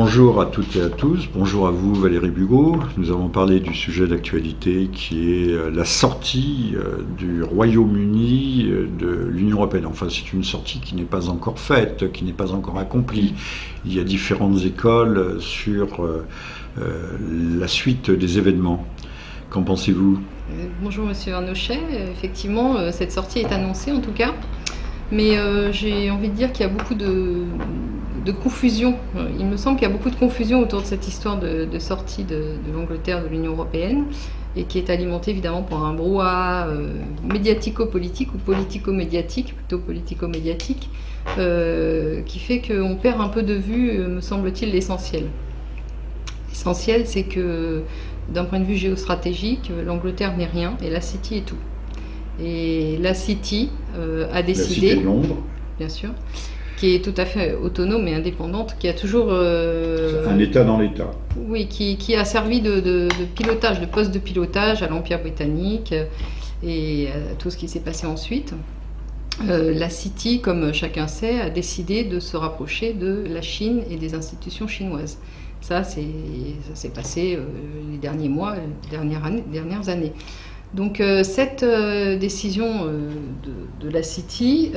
Bonjour à toutes et à tous, bonjour à vous Valérie Bugeaud. Nous allons parler du sujet d'actualité qui est la sortie du Royaume-Uni de l'Union européenne. Enfin, c'est une sortie qui n'est pas encore faite, qui n'est pas encore accomplie. Il y a différentes écoles sur la suite des événements. Qu'en pensez-vous ? Bonjour Monsieur Arnochet, effectivement cette sortie est annoncée en tout cas, mais j'ai envie de dire qu'il y a beaucoup de confusion. Il me semble qu'il y a beaucoup de confusion autour de cette histoire de sortie de l'Angleterre de l'Union européenne et qui est alimentée évidemment par un brouhaha médiatico-politique ou politico-médiatique, plutôt politico-médiatique, qui fait qu'on perd un peu de vue, me semble-t-il, l'essentiel. L'essentiel, c'est que d'un point de vue géostratégique, l'Angleterre n'est rien et la City est tout. Et la City a décidé, la Cité de Londres, bien sûr, qui est tout à fait autonome et indépendante, qui a toujours un État dans l'État. Oui, qui a servi de pilotage, de poste de pilotage à l'Empire britannique et à tout ce qui s'est passé ensuite. La City, comme chacun sait, a décidé de se rapprocher de la Chine et des institutions chinoises. Ça s'est passé les derniers mois, les dernières années. Donc cette décision de la City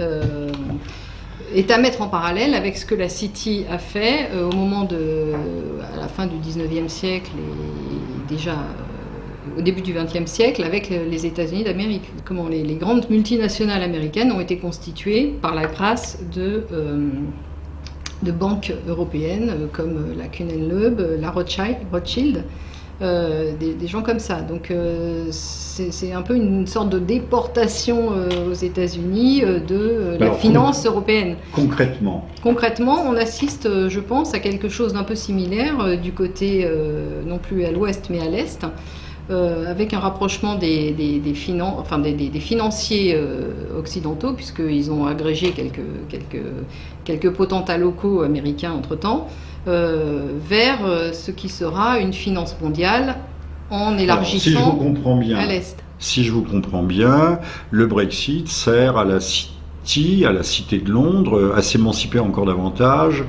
est à mettre en parallèle avec ce que la City a fait à la fin du 19e siècle et déjà au début du 20e siècle avec les États-Unis d'Amérique. Comment les grandes multinationales américaines ont été constituées par la grâce de banques européennes comme la Kuehne & Loeb, la Rothschild, des gens comme ça. Donc c'est un peu une sorte de déportation aux États-Unis de la finance européenne. Concrètement, on assiste, je pense, à quelque chose d'un peu similaire du côté, non plus à l'ouest, mais à l'est, avec un rapprochement des financiers occidentaux, puisqu'ils ont agrégé quelques potentats locaux américains entre-temps, vers ce qui sera une finance mondiale en élargissant à l'Est. Si je vous comprends bien, le Brexit sert à la City, à la Cité de Londres, à s'émanciper encore davantage,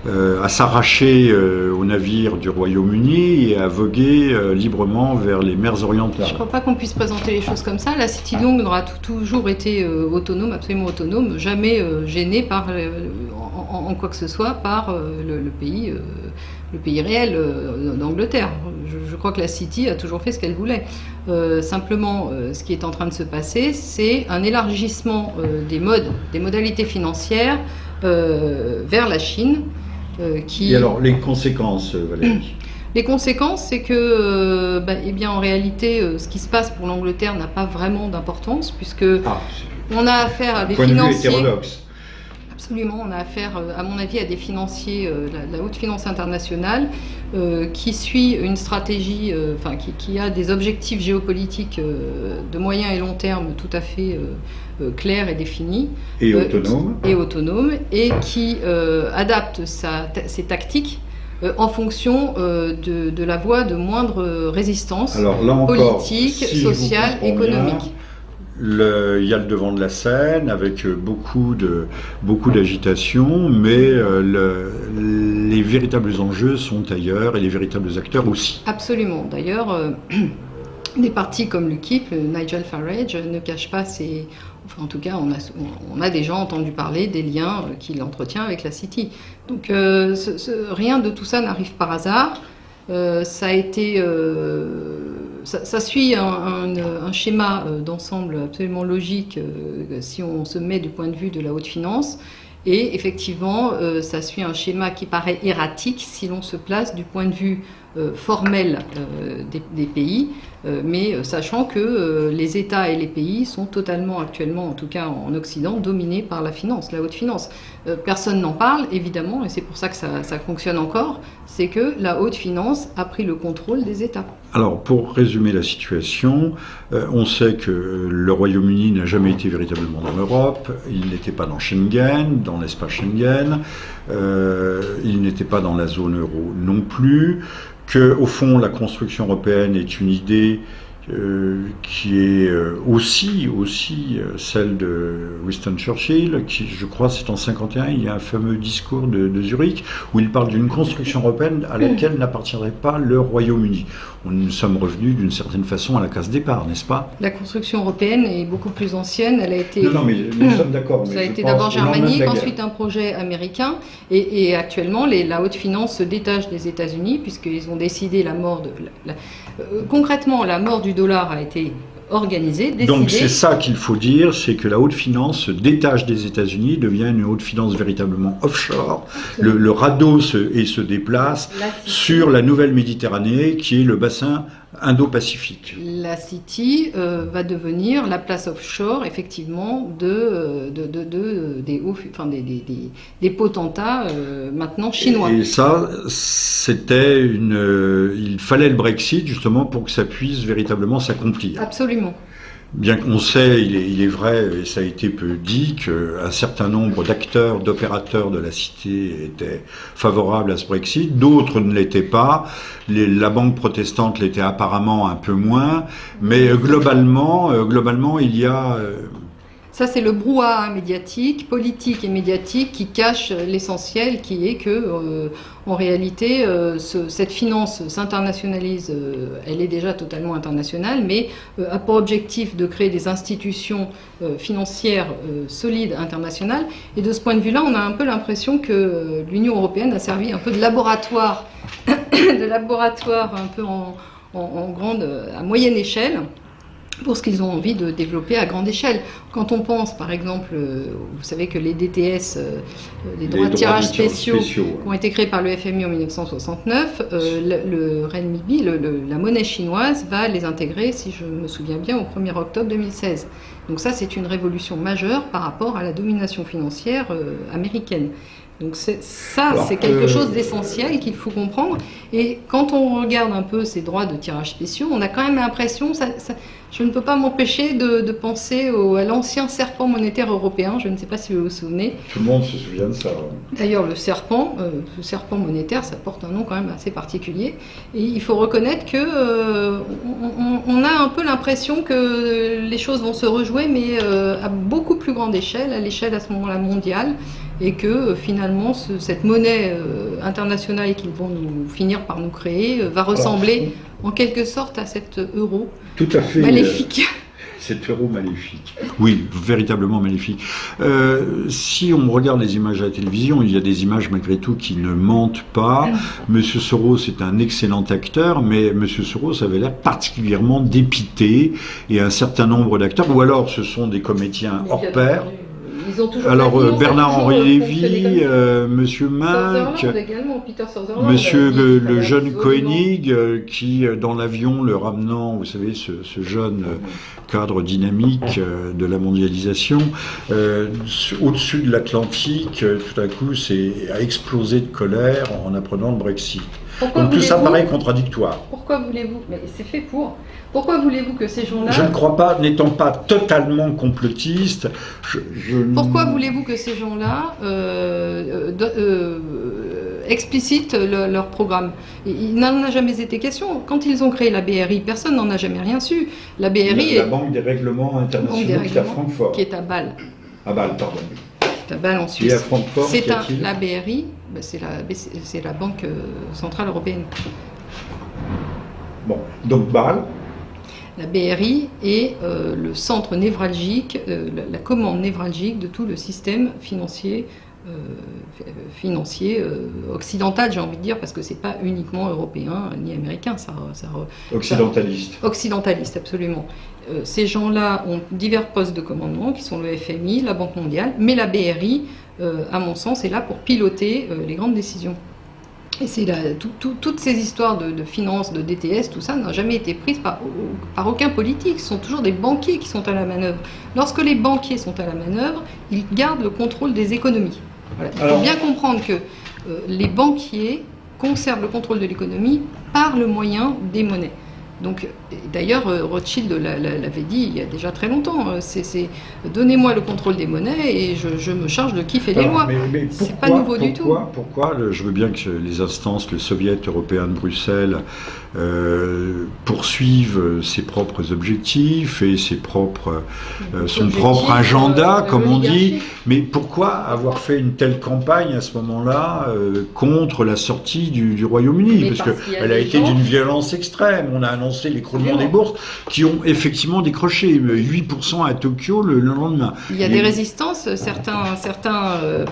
à s'arracher aux navires du Royaume-Uni et à voguer librement vers les mers orientales. Je ne crois pas qu'on puisse présenter les choses comme ça. La City de Londres aura toujours été autonome, absolument autonome, jamais gênée par, en quoi que ce soit par le pays réel d'Angleterre. Je crois que la City a toujours fait ce qu'elle voulait. Simplement, ce qui est en train de se passer, c'est un élargissement des modalités financières vers la Chine. Et alors, les conséquences, Valérie ? Les conséquences, c'est que, en réalité, ce qui se passe pour l'Angleterre n'a pas vraiment d'importance, puisque on a affaire à des financiers. Absolument, on a affaire, à mon avis, à des financiers, la haute finance internationale, qui suit une stratégie, qui a des objectifs géopolitiques de moyen et long terme tout à fait clairs et définis. Et autonomes. Et qui adapte ses tactiques en fonction de la voie de moindre résistance politique, sociale, économique. Il y a le devant de la scène avec beaucoup d'agitation, mais les véritables enjeux sont ailleurs et les véritables acteurs aussi. Absolument. D'ailleurs, des partis comme l'UKIP, Nigel Farage, ne cachent pas en tout cas, on a déjà entendu parler des liens qu'il entretient avec la City. Donc rien de tout ça n'arrive par hasard. Ça suit un schéma d'ensemble absolument logique si on se met du point de vue de la haute finance. Et effectivement, ça suit un schéma qui paraît erratique si l'on se place du point de vue formel des pays, mais sachant que les États et les pays sont totalement actuellement, en tout cas en Occident, dominés par la finance, la haute finance. Personne n'en parle, évidemment, et c'est pour ça que ça fonctionne encore, c'est que la haute finance a pris le contrôle des États. Alors, pour résumer la situation, on sait que le Royaume-Uni n'a jamais été véritablement dans l'Europe, il n'était pas dans Schengen, dans l'espace Schengen, il n'était pas dans la zone euro non plus, qu'au fond, la construction européenne est une idée qui est aussi celle de Winston Churchill, qui, je crois, c'est en 51, il y a un fameux discours de Zurich où il parle d'une construction européenne à laquelle n'appartiendrait pas le Royaume-Uni. Nous sommes revenus d'une certaine façon à la case départ, n'est-ce pas? La construction européenne est beaucoup plus ancienne. Elle a été. Non, mais nous sommes d'accord. Ça a été d'abord germanique, ensuite un projet américain, et actuellement la haute finance se détache des États-Unis puisqu'ils ont décidé la mort de. Concrètement, la mort du dollar a été organisée, décidée. Donc c'est ça qu'il faut dire, c'est que la haute finance se détache des États-Unis, devient une haute finance véritablement offshore. Le radeau se déplace sur la nouvelle Méditerranée, qui est le bassin Indo-Pacifique. La City va devenir la place offshore, effectivement, des potentats maintenant chinois. Et ça, c'était il fallait le Brexit justement pour que ça puisse véritablement s'accomplir. Absolument. Bien qu'on sait, il est vrai, et ça a été peu dit, qu'un certain nombre d'acteurs, d'opérateurs de la Cité étaient favorables à ce Brexit, d'autres ne l'étaient pas. La banque protestante l'était apparemment un peu moins, mais globalement, il y a... Ça, c'est le brouhaha médiatique, politique et médiatique qui cache l'essentiel, qui est que, en réalité, cette finance s'internationalise. Elle est déjà totalement internationale, mais a pour objectif de créer des institutions financières solides internationales. Et de ce point de vue-là, on a un peu l'impression que l'Union européenne a servi un peu de laboratoire, un peu à moyenne échelle, pour ce qu'ils ont envie de développer à grande échelle. Quand on pense, par exemple, vous savez que les DTS, les droits de tirage spéciaux, qui ont été créés par le FMI en 1969, le renminbi, la monnaie chinoise, va les intégrer, si je me souviens bien, au 1er octobre 2016. Donc ça, c'est une révolution majeure par rapport à la domination financière américaine. Donc c'est quelque chose d'essentiel qu'il faut comprendre. Et quand on regarde un peu ces droits de tirage spéciaux, on a quand même l'impression, je ne peux pas m'empêcher de penser à l'ancien serpent monétaire européen. Je ne sais pas si vous vous souvenez. Tout le monde se souvient de ça. D'ailleurs, le serpent monétaire, ça porte un nom quand même assez particulier. Et il faut reconnaître que on a un peu l'impression que les choses vont se rejouer, mais à beaucoup plus grande échelle, à l'échelle à ce moment-là mondiale. Et que finalement cette monnaie internationale qu'ils vont finir par nous créer va ressembler en quelque sorte à cet euro tout à fait maléfique. Cet euro maléfique. Oui, véritablement maléfique. Si on regarde les images à la télévision, il y a des images malgré tout qui ne mentent pas. Monsieur Soros est un excellent acteur, mais Monsieur Soros avait l'air particulièrement dépité, et un certain nombre d'acteurs, ou alors ce sont des comédiens hors pair. Alors Bernard-Henri Lévy, Monsieur Munk, Monsieur le jeune Koenig, qui dans l'avion le ramenant, vous savez, ce jeune cadre dynamique de la mondialisation, au-dessus de l'Atlantique, tout à coup, a explosé de colère en apprenant le Brexit. Donc tout ça paraît contradictoire. Pourquoi voulez-vous, mais c'est fait pour, pourquoi voulez-vous que ces gens-là... Je ne crois pas, n'étant pas totalement complotiste, pourquoi voulez-vous que ces gens-là explicitent leur programme? Il n'en a jamais été question. Quand ils ont créé la BRI, personne n'en a jamais rien su. La BRI la Banque des règlements internationaux qui est à Francfort. Qui est à Bâle. À Bâle, pardon. À Bâle en Suisse. Et à Francfort, la BRI, c'est la Banque Centrale Européenne. Bon, donc Bâle. La BRI est le centre névralgique, la commande névralgique de tout le système financier occidental, j'ai envie de dire, parce que c'est pas uniquement européen ni américain. Occidentaliste. Occidentaliste, absolument. Ces gens-là ont divers postes de commandement, qui sont le FMI, la Banque mondiale, mais la BRI, à mon sens, est là pour piloter les grandes décisions. Et c'est toutes ces histoires de finances, de DTS, tout ça n'a jamais été prises par aucun politique. Ce sont toujours des banquiers qui sont à la manœuvre. Lorsque les banquiers sont à la manœuvre, ils gardent le contrôle des économies. Voilà. Il faut bien comprendre que les banquiers conservent le contrôle de l'économie par le moyen des monnaies. Donc, d'ailleurs, Rothschild l'avait dit il y a déjà très longtemps. C'est donnez-moi le contrôle des monnaies et je me charge de qui fait les lois. Mais c'est pas nouveau du tout. Pourquoi je veux bien que les instances, le Soviet européen de Bruxelles, poursuivent ses propres objectifs et son propre agenda, comme on dit. Mais pourquoi avoir fait une telle campagne à ce moment-là contre la sortie du Royaume-Uni? Parce qu'elle a été d'une violence extrême. On a annoncé l'écroulement des bourses qui ont effectivement décroché 8% à Tokyo le lendemain. Il y a des résistances. Certains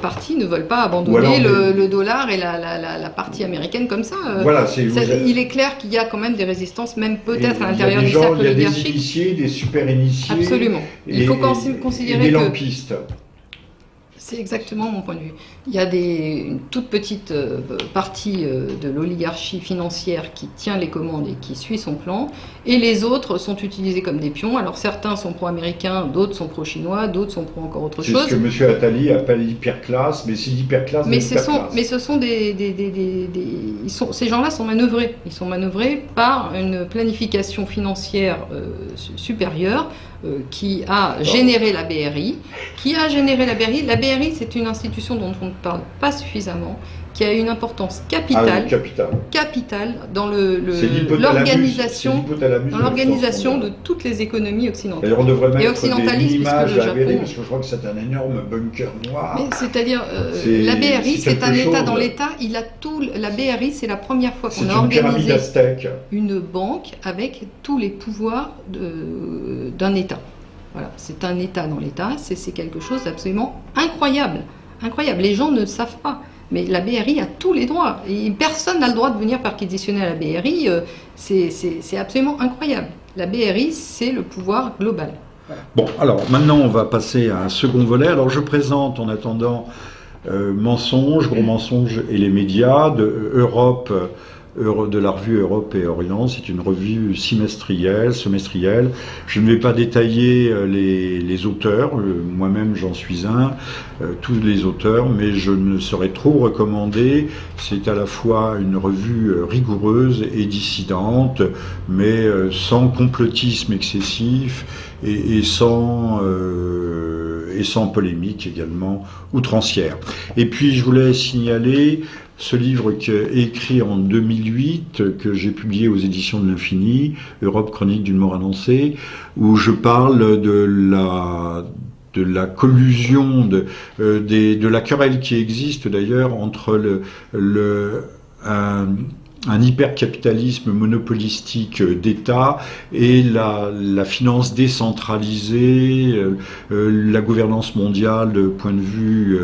partis ne veulent pas abandonner le dollar et la partie américaine comme ça. Voilà, il est clair qu'il y a quand même des résistances, même peut-être à l'intérieur des cercles oligarchiques. Il y a des initiés, des super initiés. Absolument. Il faut considérer des lampistes. C'est exactement mon point de vue. Il y a une toute petite partie de l'oligarchie financière qui tient les commandes et qui suit son plan, et les autres sont utilisés comme des pions. Alors certains sont pro-américains, d'autres sont pro-chinois, d'autres sont pro encore autre chose. C'est ce que M. Attali appelle l'hyperclasse, mais c'est l'hyperclasse. Mais ce sont ces gens-là sont manœuvrés. Ils sont manœuvrés par une planification financière supérieure qui a généré la BRI. La BRI, c'est une institution dont on ne parle pas suffisamment, qui a une importance capitale dans l'organisation de toutes les économies occidentales. On devrait mettre et occidentalistes, des images puisque le à la BRI, Japon... parce que je crois que c'est un énorme bunker noir. C'est-à-dire, la BRI, c'est un État dans l'État. La BRI, c'est la première fois qu'on a organisé une banque avec tous les pouvoirs d'un État. Voilà, c'est un État dans l'État, c'est quelque chose d'absolument incroyable. Incroyable, les gens ne savent pas. Mais la BRI a tous les droits. Et personne n'a le droit de venir perquisitionner à la BRI. C'est absolument incroyable. La BRI, c'est le pouvoir global. Voilà. Bon, alors maintenant, on va passer à un second volet. Alors, je présente en attendant Mensonges, Gros Mensonges et les médias de la revue Europe et Orient. C'est une revue semestrielle. Je ne vais pas détailler les auteurs, moi-même j'en suis un, tous les auteurs, mais je ne saurais trop recommander. C'est à la fois une revue rigoureuse et dissidente, mais sans complotisme excessif et sans polémique également outrancière. Et puis je voulais signaler ce livre écrit en 2008, que j'ai publié aux éditions de l'Infini, Europe, chronique d'une mort annoncée, où je parle de la collusion, de la querelle qui existe d'ailleurs entre un hypercapitalisme monopolistique d'État et la finance décentralisée, la gouvernance mondiale de point de vue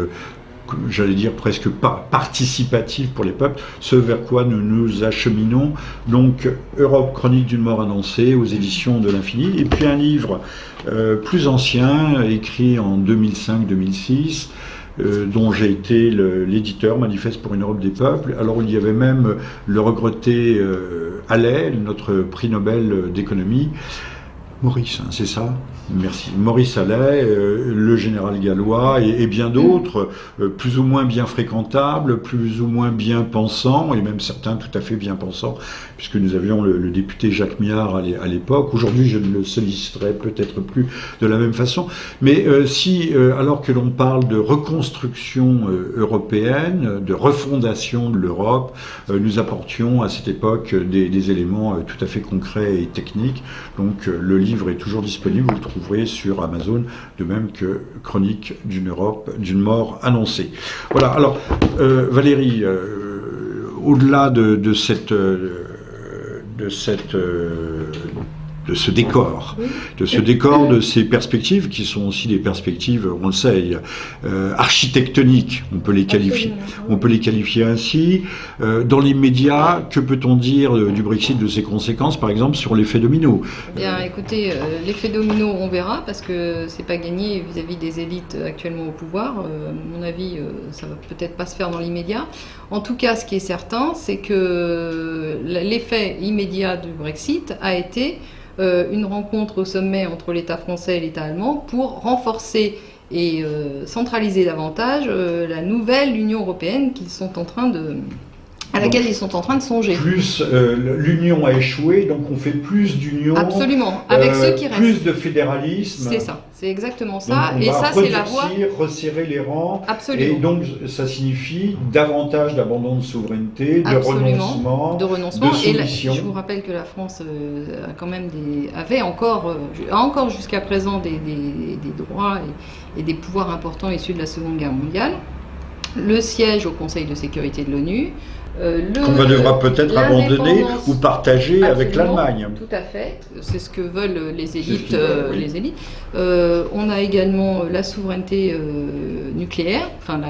j'allais dire presque pas participatif pour les peuples, ce vers quoi nous nous acheminons. Donc Europe, chronique d'une mort annoncée aux éditions de l'Infini, et puis un livre plus ancien, écrit en 2005-2006, dont j'ai été l'éditeur, Manifeste pour une Europe des peuples. Alors il y avait même le regretté Allais, notre prix Nobel d'économie, Maurice, hein, c'est ça? Merci. Maurice Allais, le général gallois et bien d'autres, plus ou moins bien fréquentables, plus ou moins bien pensants, et même certains tout à fait bien pensants, puisque nous avions le député Jacques Miard à l'époque. Aujourd'hui, je ne le solliciterai peut-être plus de la même façon. Mais alors que l'on parle de reconstruction européenne, de refondation de l'Europe, nous apportions à cette époque des éléments tout à fait concrets et techniques. Donc le livre est toujours disponible, vous le trouverez sur Amazon, de même que Chronique d'une mort annoncée. Voilà, alors Valérie, au-delà de ce décor, de ces perspectives qui sont aussi des perspectives, on le sait, architectoniques, on peut les qualifier ainsi. Dans l'immédiat, que peut-on dire du Brexit, de ses conséquences, par exemple, sur l'effet domino? Bien, écoutez, l'effet domino, on verra, parce que c'est pas gagné vis-à-vis des élites actuellement au pouvoir. À mon avis, ça va peut-être pas se faire dans l'immédiat. En tout cas, ce qui est certain, c'est que l'effet immédiat du Brexit a été une rencontre au sommet entre l'État français et l'État allemand pour renforcer et centraliser davantage la nouvelle Union européenne qu'ils sont en train À laquelle ils sont en train de songer. Plus l'union a échoué, donc on fait plus d'union. Absolument, avec ceux qui restent. Plus de fédéralisme. C'est ça, c'est exactement ça. Donc on et va ça, c'est la voie. Resserrer les rangs. Absolument. Et donc ça signifie davantage d'abandon de souveraineté, de renoncement, de soumission. Et je vous rappelle que la France a quand même a encore jusqu'à présent des droits et des pouvoirs importants issus de la Seconde Guerre mondiale. Le siège au Conseil de sécurité de l'ONU. Qu'on devra peut-être abandonner ou partager avec l'Allemagne. Tout à fait, c'est ce que veulent les élites. On a également la souveraineté nucléaire, enfin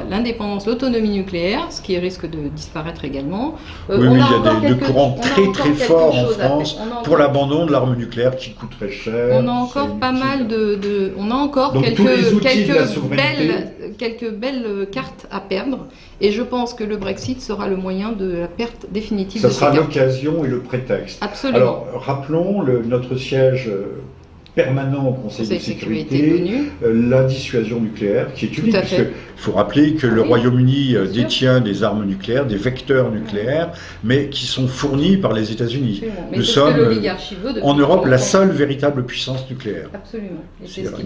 l'indépendance, l'autonomie nucléaire, ce qui risque de disparaître également. Oui, mais il y a des courants très forts en France pour l'abandon de l'arme nucléaire qui coûte très cher. On a encore pas mal on a encore quelques belles cartes à perdre. Et je pense que le Brexit sera le moyen de la perte définitive de ces cartes. Ça sera l'occasion et le prétexte. Absolument. Alors, rappelons notre siège permanent au Conseil de sécurité, la dissuasion nucléaire, qui est unique, parce qu'il faut rappeler que le Royaume-Uni détient des armes nucléaires, des vecteurs nucléaires, mais qui sont fournis par les États-Unis. Nous sommes, en Europe, la seule véritable puissance nucléaire. Absolument.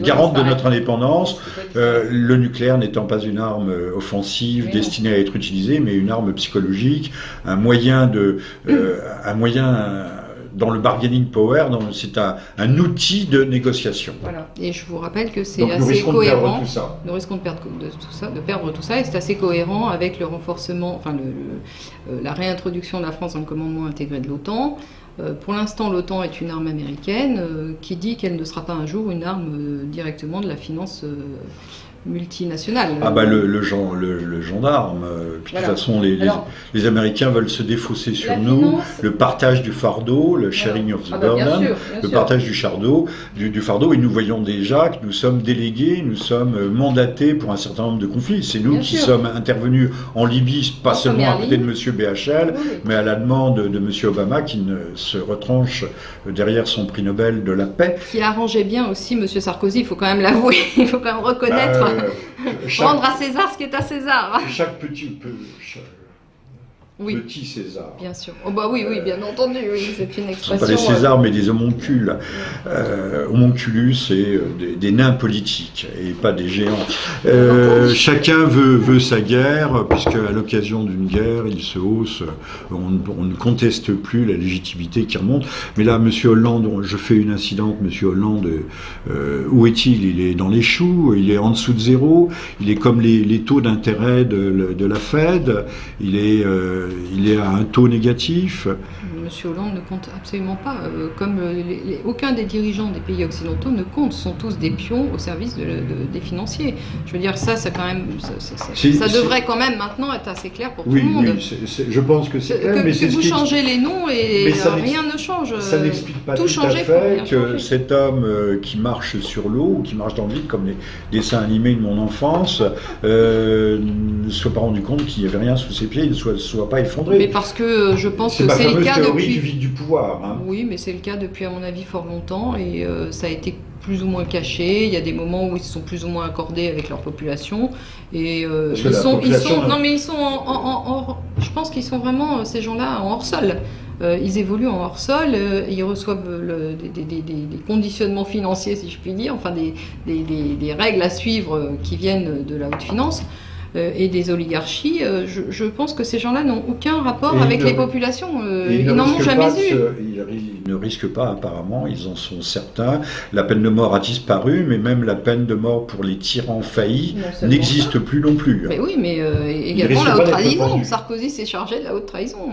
Garante de notre indépendance, le nucléaire n'étant pas une arme offensive destinée à être utilisée, mais une arme psychologique, un moyen dans le bargaining power, c'est un outil de négociation. Voilà. Et je vous rappelle que c'est assez cohérent. Nous risquons de perdre tout ça, et c'est assez cohérent avec le renforcement, enfin la réintroduction de la France dans le commandement intégré de l'OTAN. Pour l'instant, l'OTAN est une arme américaine qui dit qu'elle ne sera pas un jour une arme directement de la finance multinationale. Le gendarme. Puis de toute façon, les Américains veulent se défausser sur nous. Le partage du fardeau, le sharing of the burden, le partage du fardeau. Et nous voyons déjà que nous sommes délégués, nous sommes mandatés pour un certain nombre de conflits. C'est nous qui sommes intervenus en Libye, pas seulement à côté de M. BHL, mais à la demande de M. Obama, qui se retranche derrière son prix Nobel de la paix. Qui arrangeait bien aussi M. Sarkozy, il faut quand même l'avouer, il faut quand même reconnaître. Rendre à César ce qui est à César. Chaque petit Petit César. Bien sûr. Oui, bien entendu, c'est une expression. Ce ne sont pas des Césars, mais des homoncules. Homonculus, c'est des nains politiques, et pas des géants. Chacun veut sa guerre, puisque à l'occasion d'une guerre, il se hausse. On ne conteste plus la légitimité qui remonte. Mais là, M. Hollande, je fais une incidente, M. Hollande, où est-il? Il est dans les choux, il est en dessous de zéro, il est comme les taux d'intérêt de la Fed, il est à un taux négatif. Monsieur Hollande ne compte absolument pas. Comme aucun des dirigeants des pays occidentaux ne compte. Ce sont tous des pions au service des financiers. Je veux dire, ça quand même, ça devrait quand même maintenant être assez clair pour tout le monde. Oui, je pense que c'est clair. Mais vous changez les noms et rien ne change. Ça n'explique pas tout à fait que cet homme qui marche sur l'eau, ou qui marche dans le vide, comme les dessins animés de mon enfance, ne soit pas rendu compte qu'il n'y avait rien sous ses pieds, il ne soit pas effondré. Mais parce que je pense que c'est le cas depuis... du vide du pouvoir. Hein. Oui, mais c'est le cas depuis, à mon avis, fort longtemps, et ça a été plus ou moins caché. Il y a des moments où ils se sont plus ou moins accordés avec leur population, et je pense qu'ils sont vraiment, ces gens-là, en hors-sol. Ils évoluent en hors-sol, ils reçoivent des conditionnements financiers, si je puis dire, enfin des règles à suivre qui viennent de la haute finance. Et des oligarchies, je pense que ces gens-là n'ont aucun rapport avec les populations. Ils n'en ont jamais eu. Ils ne risquent pas, apparemment, ils en sont certains. La peine de mort a disparu, mais même la peine de mort pour les tyrans faillis n'existe plus non plus. Mais oui, mais également la haute trahison. Sarkozy s'est chargé de la haute trahison.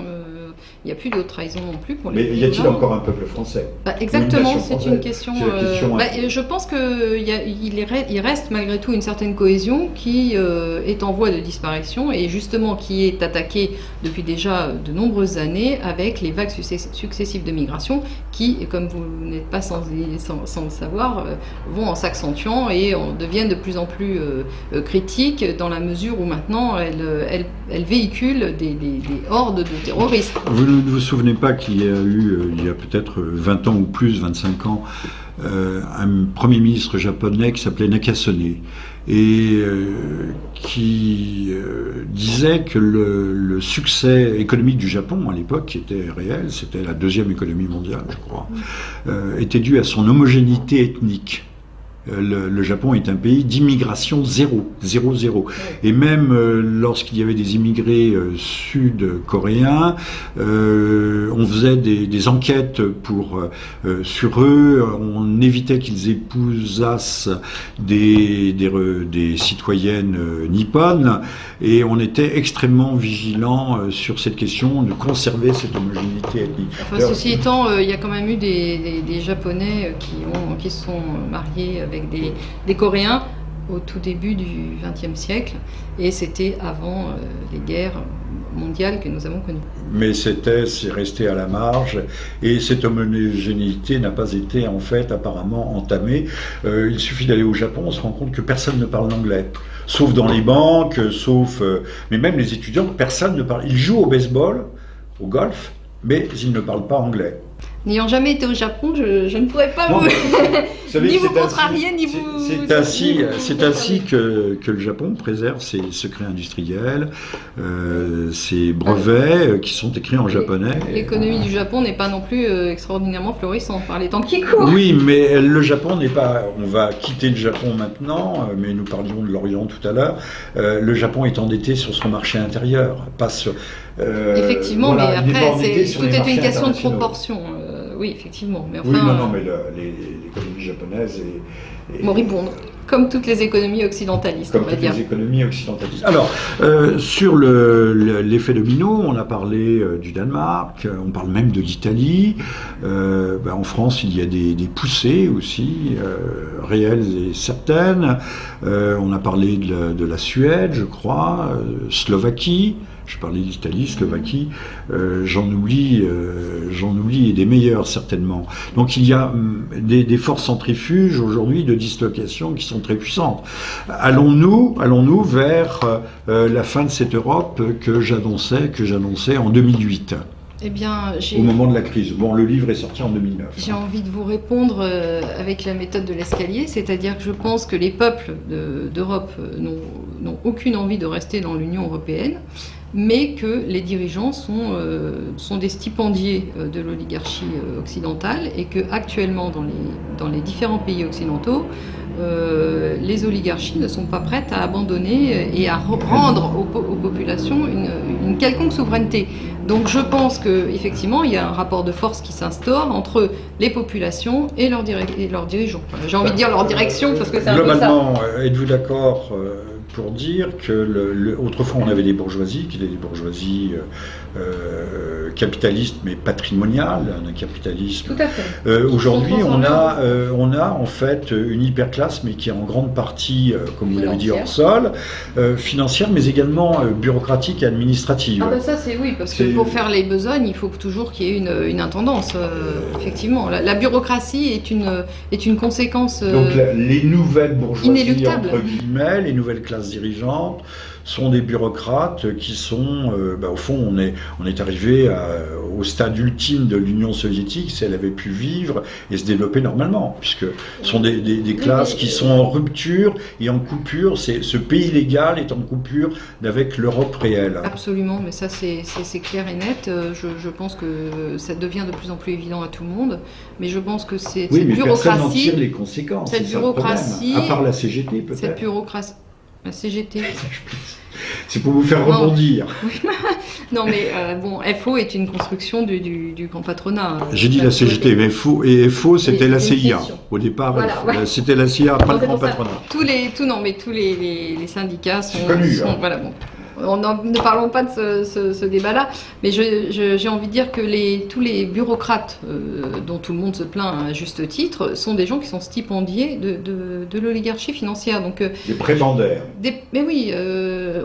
Il n'y a plus de haute trahison non plus pour les Mais y a-t-il encore un peuple français? Exactement, c'est une question. Je pense qu'il reste malgré tout une certaine cohésion qui est en voie de disparition, et justement qui est attaquée depuis déjà de nombreuses années avec les vagues successives de migration qui, comme vous n'êtes pas sans le savoir, vont en s'accentuant et deviennent de plus en plus critiques, dans la mesure où maintenant elles véhiculent des hordes de terroristes. Vous ne vous souvenez pas qu'il y a eu, il y a peut-être 20 ans ou plus, 25 ans, un premier ministre japonais qui s'appelait Nakasone, et qui disait que le succès économique du Japon à l'époque, qui était réel, c'était la deuxième économie mondiale, je crois, était dû à son homogénéité ethnique. Le Japon est un pays d'immigration zéro. Et même lorsqu'il y avait des immigrés sud-coréens, on faisait des enquêtes sur eux, on évitait qu'ils épousassent des citoyennes nippones, et on était extrêmement vigilant sur cette question de conserver cette homogénéité ethnique. Enfin, ceci étant, il y a quand même eu des Japonais qui se sont mariés avec des Coréens au tout début du XXe siècle, et c'était avant les guerres mondiales que nous avons connues. Mais c'est resté à la marge, et cette homogénéité n'a pas été en fait apparemment entamée. Il suffit d'aller au Japon, on se rend compte que personne ne parle l'anglais, sauf dans les banques, mais même les étudiants, personne ne parle. Ils jouent au baseball, au golf, mais ils ne parlent pas anglais. N'ayant jamais été au Japon, je ne pourrais pas ni vous contrarier, ni vous... C'est ainsi que le Japon préserve ses secrets industriels, ses brevets qui sont écrits en japonais. L'économie du Japon n'est pas non plus extraordinairement florissante par les temps qui courent. Oui, mais le Japon n'est pas... On va quitter le Japon maintenant, mais nous parlions de l'Orient tout à l'heure. Le Japon est endetté sur son marché intérieur, pas sur... effectivement, voilà, mais après, tout est une question de proportion. Oui, effectivement. Mais enfin, oui, mais l'économie japonaise est moribonde, comme toutes les économies occidentalistes, on va dire. Comme toutes les économies occidentalistes. Alors, sur l'effet domino, on a parlé du Danemark, on parle même de l'Italie. En France, il y a des poussées aussi, réelles et certaines. On a parlé de la Suède, je crois, Slovaquie. Je parlais d'Italie, Slovaquie, j'en oublie et des meilleurs certainement. Donc il y a des forces centrifuges aujourd'hui de dislocation qui sont très puissantes. Allons-nous vers la fin de cette Europe que j'annonçais en 2008 ? Eh bien, au moment de la crise. Bon, le livre est sorti en 2009. J'ai envie de vous répondre avec la méthode de l'escalier, c'est-à-dire que je pense que les peuples d'Europe n'ont aucune envie de rester dans l'Union européenne, mais que les dirigeants sont des stipendiés de l'oligarchie occidentale, et que actuellement dans les différents pays occidentaux, les oligarchies ne sont pas prêtes à abandonner et à rendre aux populations une quelconque souveraineté. Donc je pense qu'effectivement, il y a un rapport de force qui s'instaure entre les populations et leurs dirigeants. J'ai envie de dire leur direction, parce que c'est un peu ça. Globalement, êtes-vous d'accord pour dire que autrefois on avait des bourgeoisies, qu'il y a des bourgeoisies capitalistes mais patrimoniales, un capitalisme. Tout à fait. Aujourd'hui, on a en fait une hyperclasse, mais qui est en grande partie, comme vous l'avez dit, hors sol, financière, mais également bureaucratique et administrative. Ah ben ça c'est oui, parce que pour faire les besognes, il faut toujours qu'il y ait une intendance. Effectivement, la bureaucratie est une conséquence donc les nouvelles bourgeoisies, inéluctable. Entre guillemets, les nouvelles classes dirigeantes sont des bureaucrates qui sont, au fond, on est arrivé au stade ultime de l'Union soviétique, si elle avait pu vivre et se développer normalement, puisque ce sont des classes qui sont en rupture et en coupure. Ce pays légal est en coupure avec l'Europe réelle. Absolument, mais ça c'est clair et net. Je pense que ça devient de plus en plus évident à tout le monde, mais je pense que cette bureaucratie... personne n'en tire les conséquences. Cette bureaucratie... À part la CGT, peut-être. Cette bureaucratie... La CGT. C'est pour vous faire rebondir. Non, mais FO est une construction du grand patronat. J'ai dit la CGT, mais FO c'était la CIA. Au départ, voilà, c'était la CIA, pas le grand patronat. Tous les syndicats sont connus. Voilà, bon. Ne parlons pas de ce débat-là, mais j'ai envie de dire que tous les bureaucrates dont tout le monde se plaint à juste titre sont des gens qui sont stipendiés de l'oligarchie financière. Donc, des prébendaires. Mais oui,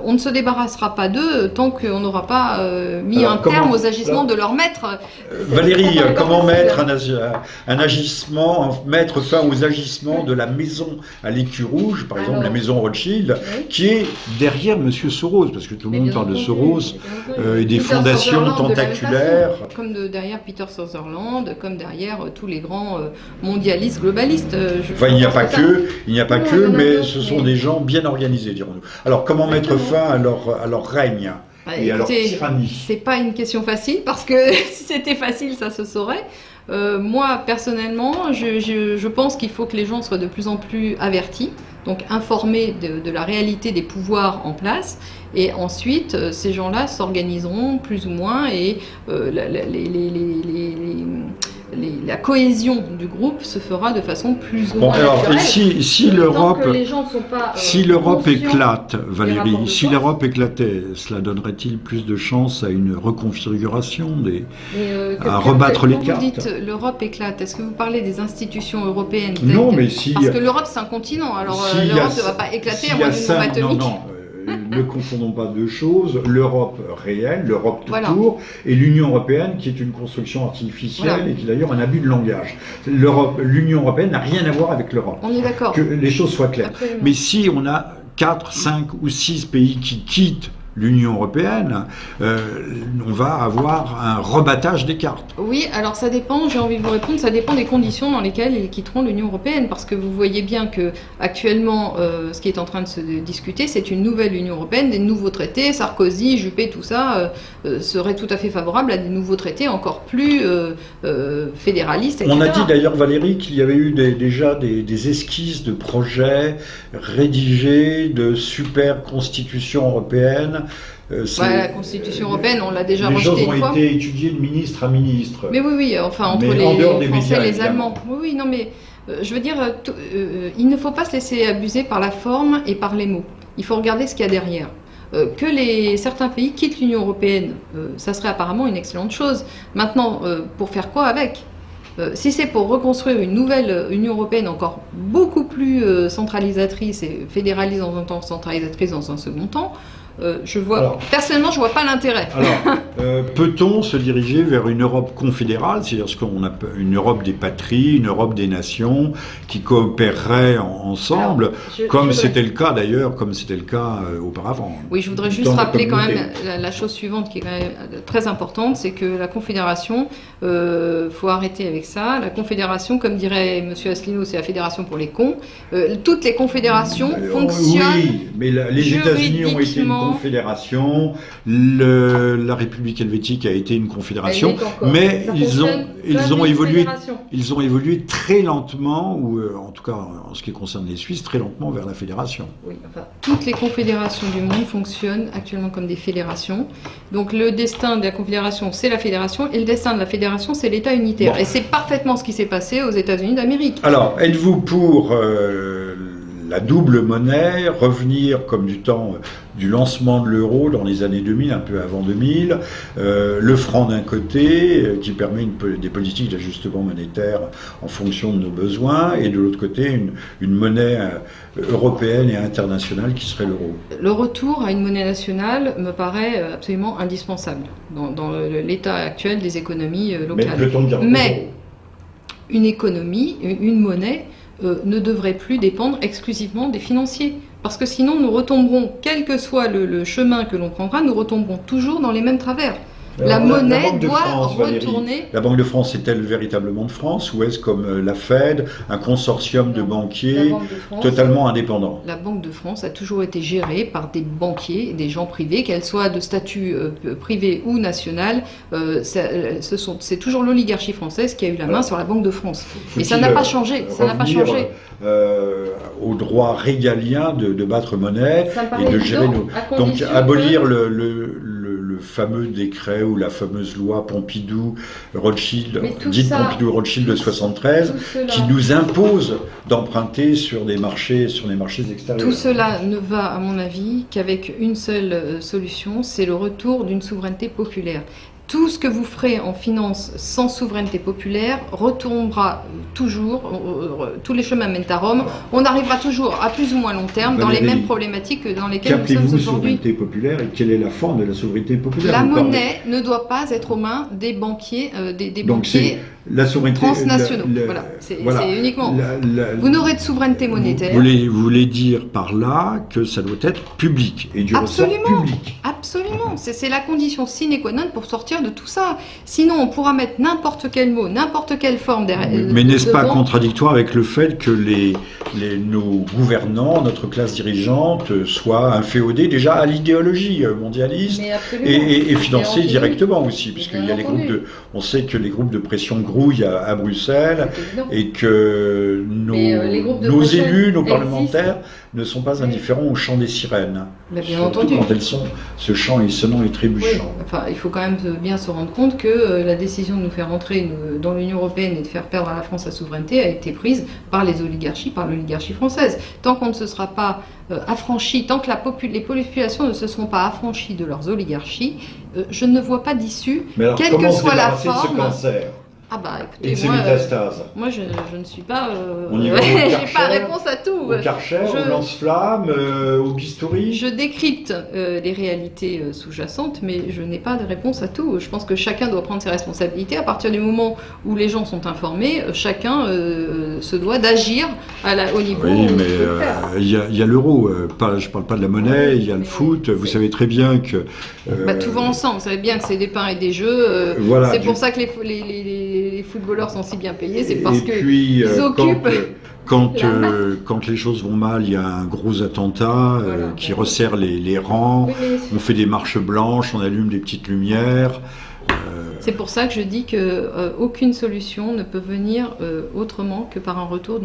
on ne se débarrassera pas d'eux tant qu'on n'aura pas mis un terme aux agissements de leur maître. Valérie, comment mettre mettre fin aux agissements de la maison à l'écu rouge, par exemple la maison Rothschild, qui est derrière M. Soros, parce parce que tout le Mais monde bien parle de entendu, Soros, bien entendu. et des Peter fondations Sutherland de la même tentaculaires. façon, comme derrière Peter Sutherland, comme derrière tous les grands mondialistes, globalistes. Enfin, il n'y a pas que, Non, il y en a mais d'autres, ce sont mais- des gens bien organisés, dirons-nous. Alors, comment mettre fin à leur règne et à leur Écoutez, tyrannie? c'est pas une question facile parce que si c'était facile, ça se saurait. Moi, personnellement, je pense qu'il faut que les gens soient de plus en plus avertis, donc informés de la réalité des pouvoirs en place. Et ensuite, ces gens-là s'organiseront plus ou moins et la cohésion du groupe se fera de façon plus ou Bon, moins alors, naturelle. si Tant l'Europe... que les gens ne sont pas, Si l'Europe conscients éclate, des Valérie, rapports de si force. l'Europe éclatait, cela donnerait-il plus de chance à une reconfiguration Mais, à rebattre les quand cartes? vous dites l'Europe éclate, est-ce que vous parlez des institutions européennes? Non, telles mais que- si... Parce que l'Europe, c'est un continent, alors s'il y a- l'Europe ne va pas éclater s'il à y a moins d'une bombe cinq- atomique. Non, ne confondons pas deux choses. L'Europe réelle, l'Europe tout Voilà. court, et l'Union européenne qui est une construction artificielle Voilà. et qui d'ailleurs un abus de langage. L'Union européenne n'a rien à voir avec l'Europe. On est d'accord. Que les choses soient claires. Absolument. Mais si on a 4, 5 ou 6 pays qui quittent l'Union européenne, on va avoir un rebattage des cartes. Oui, alors ça dépend, j'ai envie de vous répondre, ça dépend des conditions dans lesquelles ils quitteront l'Union européenne, parce que vous voyez bien que actuellement, ce qui est en train de se discuter, c'est une nouvelle Union européenne, des nouveaux traités, Sarkozy, Juppé, tout ça serait tout à fait favorable à des nouveaux traités encore plus fédéralistes, etc. On a dit d'ailleurs, Valérie, qu'il y avait eu déjà des esquisses de projets rédigés de super constitution européenne. La Constitution européenne, on l'a déjà les choses rejetée ont une fois. été étudiées de ministre à ministre. Mais oui, enfin entre Mais les en dehors des Français médias, et les évidemment. Allemands. Oui, non, mais je veux dire, il ne faut pas se laisser abuser par la forme et par les mots. Il faut regarder ce qu'il y a derrière. Que certains pays quittent l'Union européenne, ça serait apparemment une excellente chose. Maintenant, pour faire quoi avec? Si c'est pour reconstruire une nouvelle Union européenne encore beaucoup plus centralisatrice et fédéraliste dans un temps, centralisatrice dans un second temps, personnellement, je vois pas l'intérêt. Alors, peut-on se diriger vers une Europe confédérale, c'est-à-dire ce qu'on appelle une Europe des patries, une Europe des nations, qui coopéreraient ensemble, comme c'était le cas d'ailleurs, auparavant. Oui, je voudrais juste rappeler quand même la chose suivante qui est quand même très importante, c'est que la Confédération, faut arrêter avec ça. La Confédération, comme dirait M. Asselineau, c'est la fédération pour les cons. Toutes les confédérations fonctionnent. Oui, mais les États-Unis ont été une confédération, la République helvétique a été une confédération, mais ils ont évolué très lentement, ou en tout cas en ce qui concerne les Suisses, très lentement vers la fédération. Oui, enfin, toutes les confédérations du monde fonctionnent actuellement comme des fédérations. Donc le destin de la confédération, c'est la fédération, et le destin de la fédération, c'est l'État unitaire. Bon. Et c'est parfaitement ce qui s'est passé aux États-Unis d'Amérique. Alors, êtes-vous pour la double monnaie, revenir comme du temps du lancement de l'euro dans les années 2000, un peu avant 2000, le franc d'un côté, qui permet des politiques d'ajustement monétaire en fonction de nos besoins, et de l'autre côté, une monnaie européenne et internationale qui serait l'euro. Le retour à une monnaie nationale me paraît absolument indispensable dans l'état actuel des économies locales. Mais peut-on dire Mais une économie, une monnaie, ne devrait plus dépendre exclusivement des financiers. Parce que sinon, nous retomberons, quel que soit le chemin que l'on prendra, nous retomberons toujours dans les mêmes travers. La monnaie doit retourner... La Banque de France est-elle véritablement de France, ou est-ce comme la Fed, un consortium de banquiers totalement indépendants? La Banque de France a toujours été gérée par des banquiers, des gens privés, qu'elles soient de statut privé ou national. C'est toujours l'oligarchie française qui a eu la main sur la Banque de France. Et ça n'a pas changé. Ça n'a pas changé. Au droit régalien de battre monnaie et de gérer nos... Donc abolir le fameux décret ou la fameuse loi Pompidou-Rothschild, dite Pompidou-Rothschild de 73, qui nous impose d'emprunter sur des marchés extérieurs. Tout cela ne va, à mon avis, qu'avec une seule solution, c'est le retour d'une souveraineté populaire. tout ce que vous ferez en finance sans souveraineté populaire retombera toujours, tous les chemins mènent à Rome, on arrivera toujours à plus ou moins long terme dans les mêmes problématiques dans lesquelles nous sommes aujourd'hui. Souveraineté populaire et quelle est la forme de la souveraineté populaire? La monnaie ne doit pas être aux mains des banquiers, des banquiers la souveraineté transnationaux. Voilà, c'est uniquement. Vous n'aurez de souveraineté monétaire. Vous voulez dire par là que ça doit être public et du ressort public. Absolument. C'est la condition sine qua non pour sortir de tout ça. Sinon, on pourra mettre n'importe quel mot, n'importe quelle forme derrière. Mais n'est-ce pas contradictoire avec le fait que nos gouvernants, notre classe dirigeante, soient inféodés déjà à l'idéologie mondialiste et financés directement aussi, puisqu'il y a on sait que les groupes de pression grouillent à Bruxelles et que nos élus, nos parlementaires ne sont pas indifférents au chant des sirènes. Bien entendu. Quand elles sont ce chant et sonnant et trébuchant. Oui. Enfin, il faut quand même bien se rendre compte que la décision de nous faire entrer dans l'Union européenne et de faire perdre à la France sa souveraineté a été prise par les oligarchies, par l'oligarchie française. Tant qu'on ne se sera pas affranchi, tant que les populations ne se seront pas affranchies de leurs oligarchies, je ne vois pas d'issue, quelle que soit la forme. Ah bah écoutez, moi je ne suis pas... j'ai pas réponse à tout. Au Karcher, au lance-flamme, au bistouri. Je décrypte les réalités sous-jacentes, mais je n'ai pas de réponse à tout. Je pense que chacun doit prendre ses responsabilités. À partir du moment où les gens sont informés, chacun se doit d'agir au niveau... Oui, mais il y a l'euro. Je ne parle pas de la monnaie, il y a le foot. Vous savez très bien que... tout va ensemble. Vous savez bien que c'est des pains et des jeux. C'est pour ça que les footballeurs sont si bien payés, c'est parce qu'ils occupent... Quand les choses vont mal, il y a un gros attentat qui resserre les rangs, on fait des marches blanches, on allume des petites lumières. C'est pour ça que je dis qu'aucune solution ne peut venir autrement que par un retour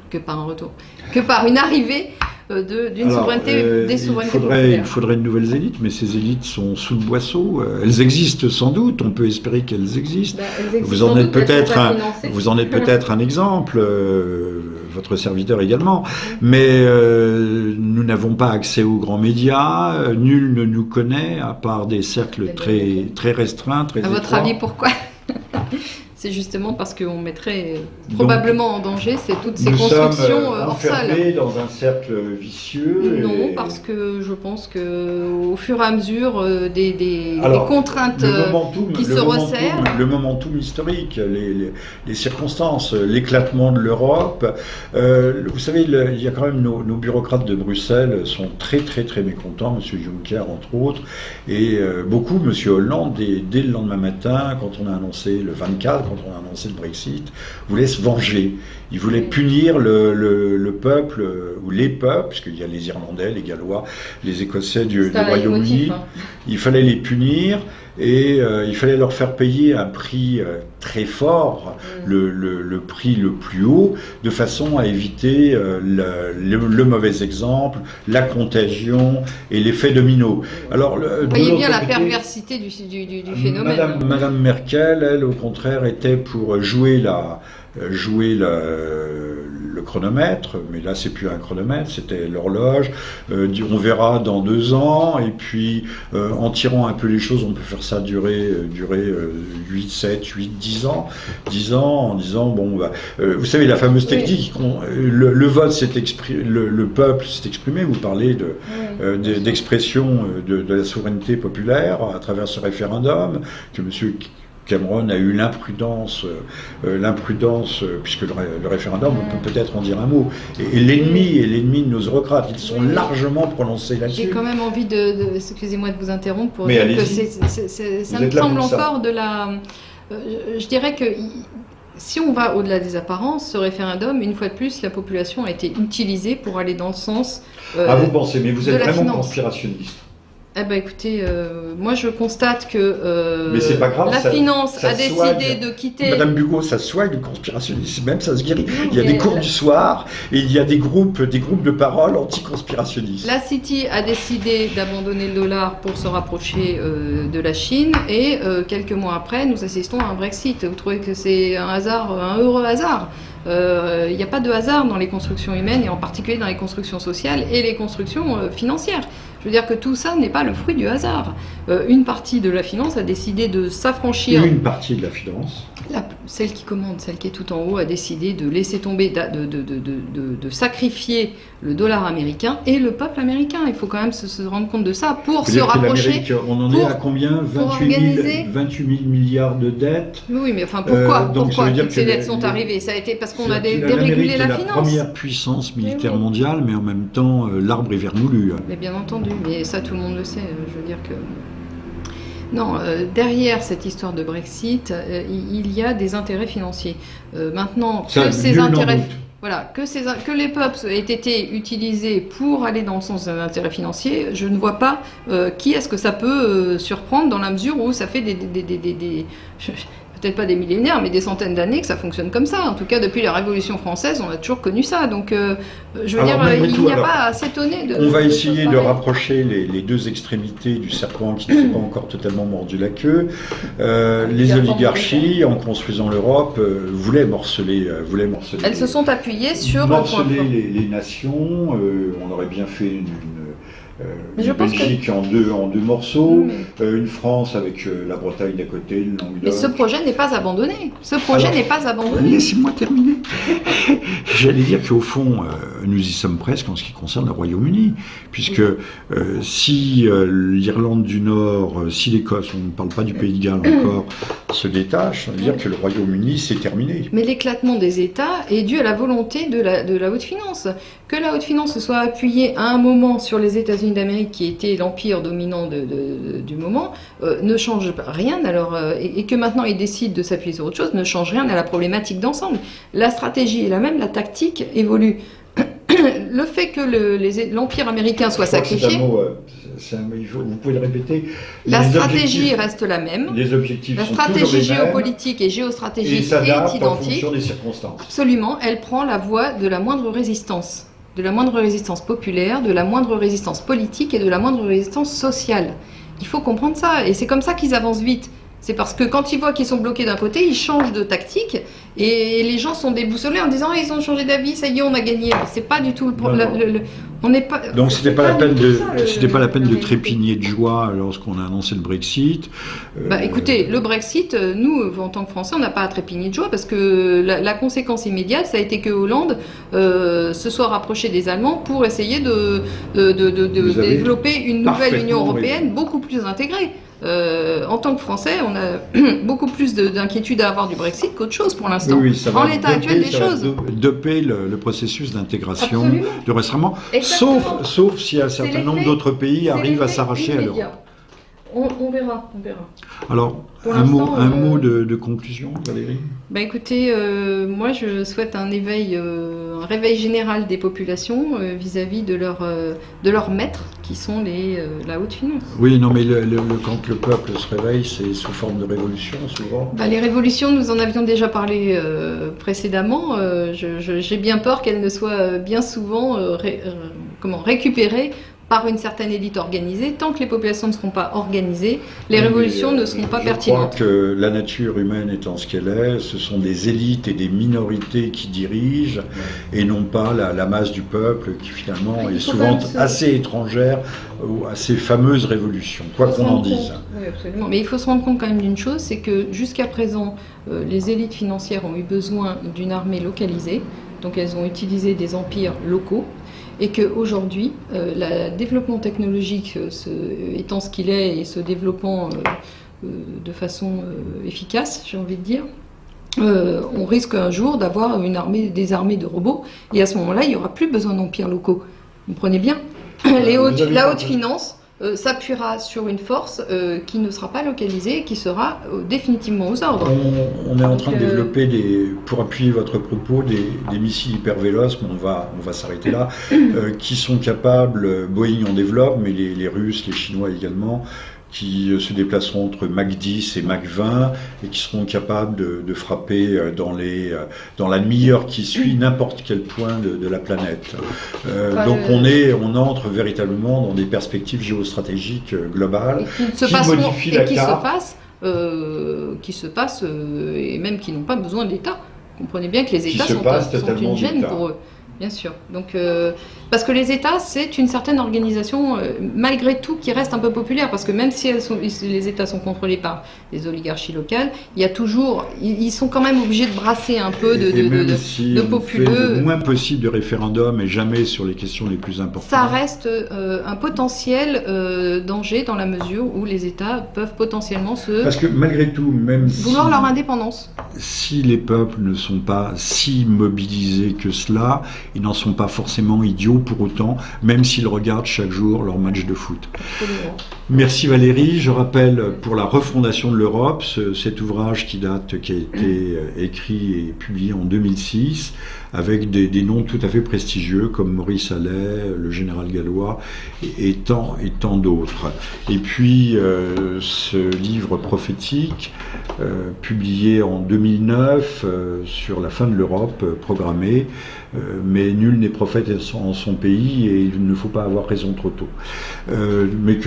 que par une arrivée d'une souveraineté, des souverainetés populaires. Il faudrait de nouvelles élites, mais ces élites sont sous le boisseau. Elles existent sans doute, on peut espérer qu'elles existent. Vous en êtes peut-être un exemple, votre serviteur également, mais nous n'avons pas accès aux grands médias, nul ne nous connaît, à part des cercles très, très restreints, très étroits. À votre avis, pourquoi ? C'est justement parce qu'on mettrait probablement en danger toutes ces constructions hors sol. Nous sommes enfermés dans un cercle vicieux. Non, parce que je pense qu'au fur et à mesure des contraintes qui se resserrent... Le momentum historique, les circonstances, l'éclatement de l'Europe. Vous savez, il y a quand même nos bureaucrates de Bruxelles sont très très très mécontents, M. Juncker entre autres, et beaucoup, M. Hollande, dès le lendemain matin, quand on a annoncé le 24, quand on a annoncé le Brexit, voulait se venger. Il voulait punir le peuple, ou les peuples, puisqu'il y a les Irlandais, les Gallois, les Écossais du Royaume-Uni. Il fallait les punir et il fallait leur faire payer un prix très fort, le prix le plus haut, de façon à éviter le mauvais exemple, la contagion et l'effet domino. Alors, vous voyez bien la perversité du phénomène. Madame Merkel, elle, au contraire, était pour jouer le chronomètre, mais là c'est plus un chronomètre, c'était l'horloge. On verra dans 2 ans, et puis en tirant un peu les choses, on peut faire ça durer 8, 7, 8, 10 ans. 10 ans en disant, vous savez, la fameuse technique, le vote s'est exprimé, le peuple s'est exprimé, vous parlez d'expression de la souveraineté populaire à travers ce référendum, que monsieur Cameron a eu l'imprudence, puisque le référendum, on peut peut-être en dire un mot, et l'ennemi de nos eurocrates, ils sont largement prononcés là-dessus. J'ai quand même envie excusez-moi de vous interrompre, pour dire que ça me semble encore de la... je dirais que si on va au-delà des apparences, ce référendum, une fois de plus, la population a été utilisée pour aller dans le sens vous pensez, mais vous êtes vraiment conspirationniste. Eh ben écoutez, moi je constate que mais c'est pas grave, la finance a décidé de quitter... Madame Bugot, ça se soigne le conspirationnisme, même ça se guérit. Il y a des cours du soir et il y a des groupes de parole anticonspirationnistes. La City a décidé d'abandonner le dollar pour se rapprocher de la Chine et quelques mois après, nous assistons à un Brexit. Vous trouvez que c'est un heureux hasard ? Il n'y a pas de hasard dans les constructions humaines et en particulier dans les constructions sociales et les constructions financières. Je veux dire que tout ça n'est pas le fruit du hasard. Une partie de la finance a décidé de s'affranchir. Une partie de la finance. Celle qui commande, celle qui est tout en haut, a décidé de laisser tomber, de sacrifier le dollar américain et le peuple américain. Il faut quand même se rendre compte de ça pour se rapprocher. On en est à combien 28 000 milliards de dettes. Oui, mais enfin pourquoi toutes ces dettes sont arrivées? Ça a été parce qu'on a dérégulé la finance. La première puissance militaire mondiale, mais en même temps, l'arbre est vermoulu. Mais bien entendu, mais ça tout le monde le sait. Je veux dire que... Non, derrière cette histoire de Brexit, il y a des intérêts financiers. Maintenant, que ces intérêts... Voilà, que les PUPS aient été utilisés pour aller dans le sens d'un intérêt financier, je ne vois pas qui est-ce que ça peut surprendre dans la mesure où ça fait peut-être pas des millénaires, mais des centaines d'années que ça fonctionne comme ça. En tout cas, depuis la Révolution française, on a toujours connu ça. Donc, je veux dire, il n'y a pas à s'étonner de... On va essayer de rapprocher les deux extrémités du serpent qui n'était pas encore totalement mordu la queue. Les oligarchies, en construisant l'Europe, voulaient morceler. Elles se sont appuyées sur... Morceler les nations. On aurait bien fait une Belgique en deux morceaux, une France avec la Bretagne d'à côté, le Languedoc. Mais ce projet n'est pas abandonné. Laissez-moi terminer. J'allais dire qu'au fond, nous y sommes presque en ce qui concerne le Royaume-Uni, puisque si l'Irlande du Nord, si l'Écosse, on ne parle pas du Pays de Galles encore, se détache, ça veut dire que le Royaume-Uni, c'est terminé. Mais l'éclatement des États est dû à la volonté de la haute finance. Que la haute finance se soit appuyée à un moment sur les États-Unis d'Amérique, qui était l'empire dominant du moment, ne change rien. Et que maintenant ils décident de s'appuyer sur autre chose, ne change rien à la problématique d'ensemble. La stratégie est la même, la tactique évolue. Le fait que l'empire américain soit sacrifié... Vous pouvez le répéter. La stratégie reste la même. Les objectifs la sont stratégie toujours les mêmes, géopolitique et géostratégique et s'adapte est identique. En fonction des circonstances. Absolument, elle prend la voie de la moindre résistance. De la moindre résistance populaire, de la moindre résistance politique et de la moindre résistance sociale. Il faut comprendre ça, et c'est comme ça qu'ils avancent vite. C'est parce que quand ils voient qu'ils sont bloqués d'un côté, ils changent de tactique, et les gens sont déboussolés en disant ils ont changé d'avis, ça y est, on a gagné. C'est pas du tout le problème. On n'est pas. Donc c'était pas la peine de trépigner de joie lorsqu'on a annoncé le Brexit. Écoutez, le Brexit, nous en tant que Français, on n'a pas à trépigner de joie parce que la conséquence immédiate, ça a été que Hollande se soit rapproché des Allemands pour essayer de développer une nouvelle Union européenne beaucoup plus intégrée. En tant que Français, on a beaucoup plus d'inquiétude à avoir du Brexit qu'autre chose pour l'instant. Oui, en l'état actuel des choses. Doper le processus d'intégration, de resserrement, sauf si un certain nombre d'autres pays arrivent à s'arracher à l'euro. On verra. Alors, un mot de conclusion, Valérie. Écoutez, moi je souhaite un réveil général des populations vis-à-vis de leurs maîtres, qui sont la haute finance. Oui, non, mais quand le peuple se réveille, c'est sous forme de révolution, souvent. Les révolutions, nous en avions déjà parlé précédemment. J'ai bien peur qu'elles ne soient bien souvent récupérées par une certaine élite organisée. Tant que les populations ne seront pas organisées, les révolutions ne seront pas pertinentes. Je crois que la nature humaine étant ce qu'elle est, ce sont des élites et des minorités qui dirigent, et non pas la masse du peuple qui finalement est souvent assez étrangère à ces fameuses révolutions, quoi qu'on en dise. Oui, absolument. Mais il faut se rendre compte quand même d'une chose, c'est que jusqu'à présent, les élites financières ont eu besoin d'une armée localisée, donc elles ont utilisé des empires locaux, et qu'aujourd'hui, le développement technologique étant ce qu'il est et se développant de façon efficace, j'ai envie de dire, on risque un jour d'avoir des armées de robots, et à ce moment-là, il n'y aura plus besoin d'empires locaux. Vous comprenez bien ? La haute finance s'appuiera sur une force qui ne sera pas localisée et qui sera définitivement aux ordres. On est en train de développer, pour appuyer votre propos, des missiles hyper véloces, mais on va s'arrêter là, qui sont capables, Boeing en développe, mais les Russes, les Chinois également, qui se déplaceront entre Mach 10 et Mach 20 et qui seront capables de frapper dans la demi-heure qui suit n'importe quel point de la planète. Donc on entre véritablement dans des perspectives géostratégiques globales qui modifient la carte. Qui se passent et même qui n'ont pas besoin de l'État. Vous comprenez bien que les États sont une gêne pour eux. Bien sûr. Donc, parce que les États, c'est une certaine organisation, malgré tout, qui reste un peu populaire, parce que même si les États sont contrôlés par les oligarchies locales, il y a toujours, ils sont quand même obligés de brasser un peu de populeux. Fait le moins possible de référendums et jamais sur les questions les plus importantes. Ça reste un potentiel danger dans la mesure où les États peuvent potentiellement Parce que malgré tout, même vouloir leur indépendance. Si les peuples ne sont pas si mobilisés que cela, ils n'en sont pas forcément idiots pour autant, même s'ils regardent chaque jour leur match de foot. Absolument. Merci Valérie. Je rappelle pour la refondation de l'Europe, cet ouvrage qui a été écrit et publié en 2006, avec des noms tout à fait prestigieux comme Maurice Allais, le général gallois et tant d'autres. Et puis ce livre prophétique, publié en 2009 sur la fin de l'Europe, programmée, mais nul n'est prophète en son pays et il ne faut pas avoir raison trop tôt. Mais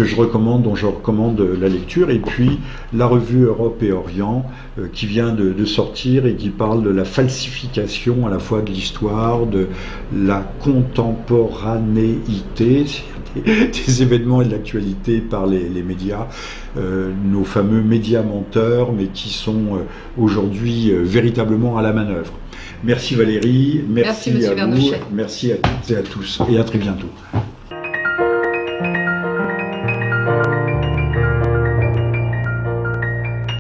dont je recommande la lecture, et puis la revue Europe et Orient qui vient de sortir et qui parle de la falsification à la fois de l'histoire, de la contemporanéité des événements et de l'actualité par les médias, nos fameux médias menteurs, mais qui sont aujourd'hui véritablement à la manœuvre. Merci Valérie, merci à vous, merci à toutes et à tous, et à très bientôt.